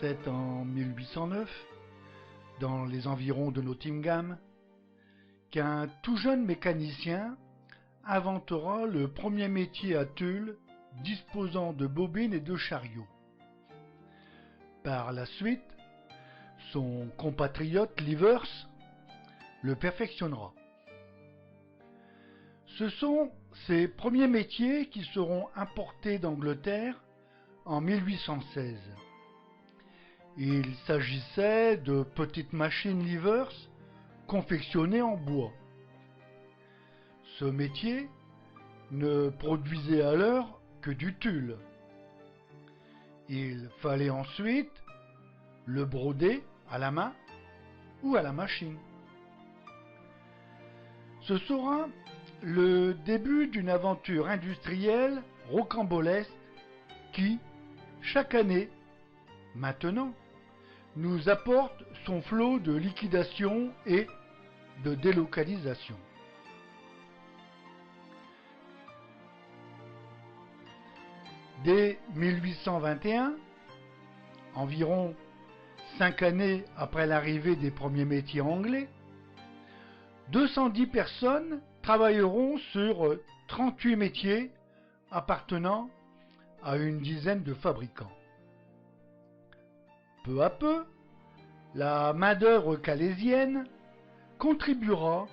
C'est en 1809, dans les environs de Nottingham, qu'un tout jeune mécanicien inventera le premier métier à Tulle disposant de bobines et de chariots. Par la suite, son compatriote Livers le perfectionnera. Ce sont ces premiers métiers qui seront importés d'Angleterre en 1816. Il s'agissait de petites machines Livers confectionnées en bois. Ce métier ne produisait alors que du tulle. Il fallait ensuite le broder à la main ou à la machine. Ce sera le début d'une aventure industrielle rocambolesque qui, chaque année, maintenant, nous apporte son flot de liquidation et de délocalisation. Dès 1821, environ 5 années après l'arrivée des premiers métiers anglais, 210 personnes travailleront sur 38 métiers appartenant à une dizaine de fabricants. Peu à peu, la main-d'œuvre calaisienne contribuera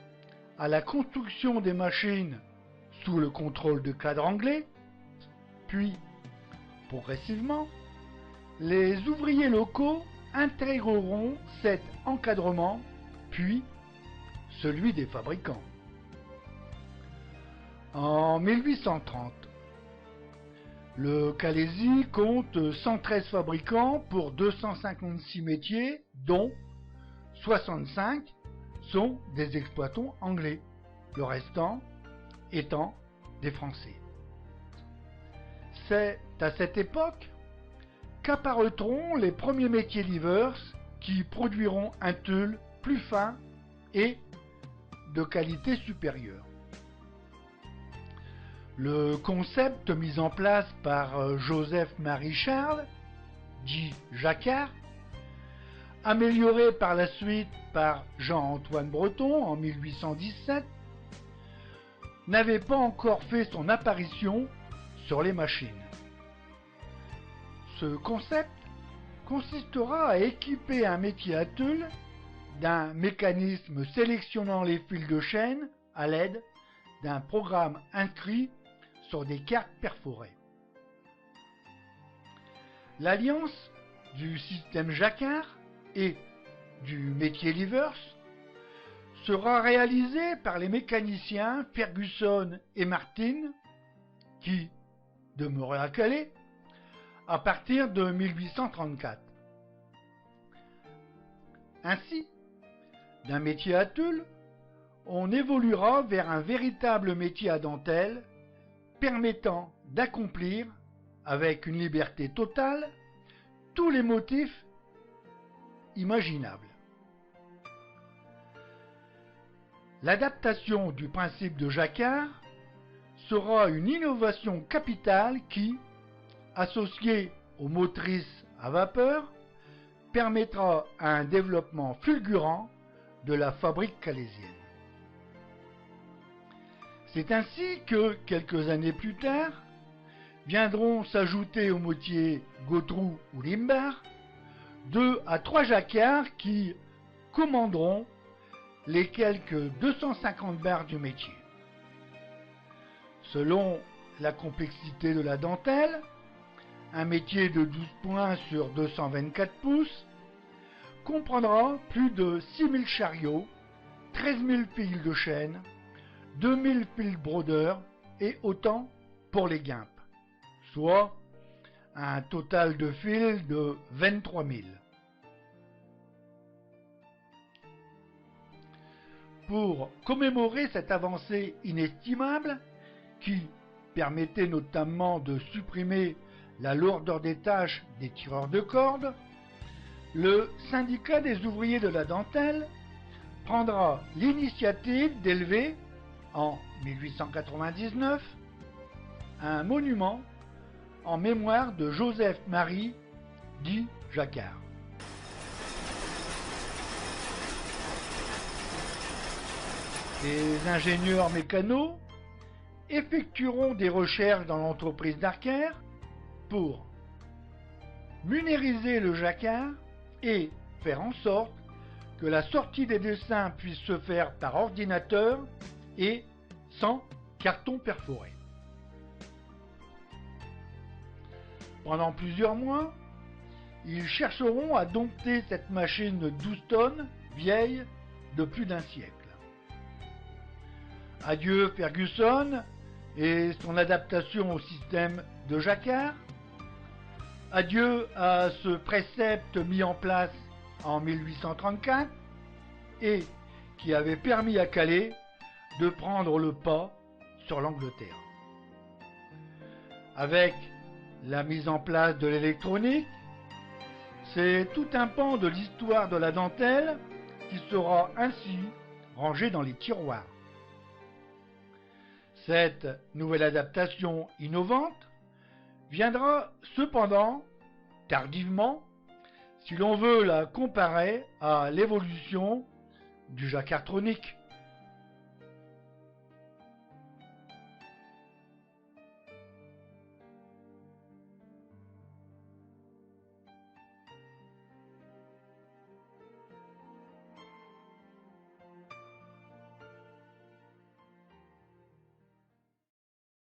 à la construction des machines sous le contrôle de cadres anglais, puis, progressivement, les ouvriers locaux intégreront cet encadrement, puis celui des fabricants. En 1830, le Calaisis compte 113 fabricants pour 256 métiers, dont 65 sont des exploitants anglais, le restant étant des Français. C'est à cette époque qu'apparaîtront les premiers métiers Livers qui produiront un tulle plus fin et de qualité supérieure. Le concept mis en place par Joseph-Marie Charles, dit Jacquard, amélioré par la suite par Jean-Antoine Breton en 1817, n'avait pas encore fait son apparition sur les machines. Ce concept consistera à équiper un métier à tulle d'un mécanisme sélectionnant les fils de chaîne à l'aide d'un programme inscrit sur des cartes perforées. L'alliance du système Jacquard et du métier Livers sera réalisée par les mécaniciens Ferguson et Martin, qui demeuraient à Calais à partir de 1834. Ainsi, d'un métier à tulle, on évoluera vers un véritable métier à dentelle permettant d'accomplir, avec une liberté totale, tous les motifs imaginables. L'adaptation du principe de Jacquard sera une innovation capitale qui, associée aux motrices à vapeur, permettra un développement fulgurant de la fabrique calaisienne. C'est ainsi que, quelques années plus tard, viendront s'ajouter aux métiers Gautroux ou Limbard 2 à 3 Jacquards qui commanderont les quelques 250 barres du métier. Selon la complexité de la dentelle, un métier de 12 points sur 224 pouces comprendra plus de 6000 chariots, 13 000 fils de chaîne, 2000 fils brodeurs et autant pour les guimpes, soit un total de fils de 23 000. Pour commémorer cette avancée inestimable, qui permettait notamment de supprimer la lourdeur des tâches des tireurs de cordes, le syndicat des ouvriers de la dentelle prendra l'initiative d'élever, en 1899, un monument en mémoire de Joseph-Marie dit Jacquard. Les ingénieurs mécanos effectueront des recherches dans l'entreprise Darker pour numériser le jacquard et faire en sorte que la sortie des dessins puisse se faire par ordinateur et sans carton perforé. Pendant plusieurs mois, ils chercheront à dompter cette machine de 12 tonnes vieille de plus d'un siècle. Adieu Ferguson et son adaptation au système de Jacquard. Adieu à ce précepte mis en place en 1834 et qui avait permis à Calais de prendre le pas sur l'Angleterre. Avec la mise en place de l'électronique, c'est tout un pan de l'histoire de la dentelle qui sera ainsi rangé dans les tiroirs. Cette nouvelle adaptation innovante viendra cependant tardivement si l'on veut la comparer à l'évolution du jacquardtronique.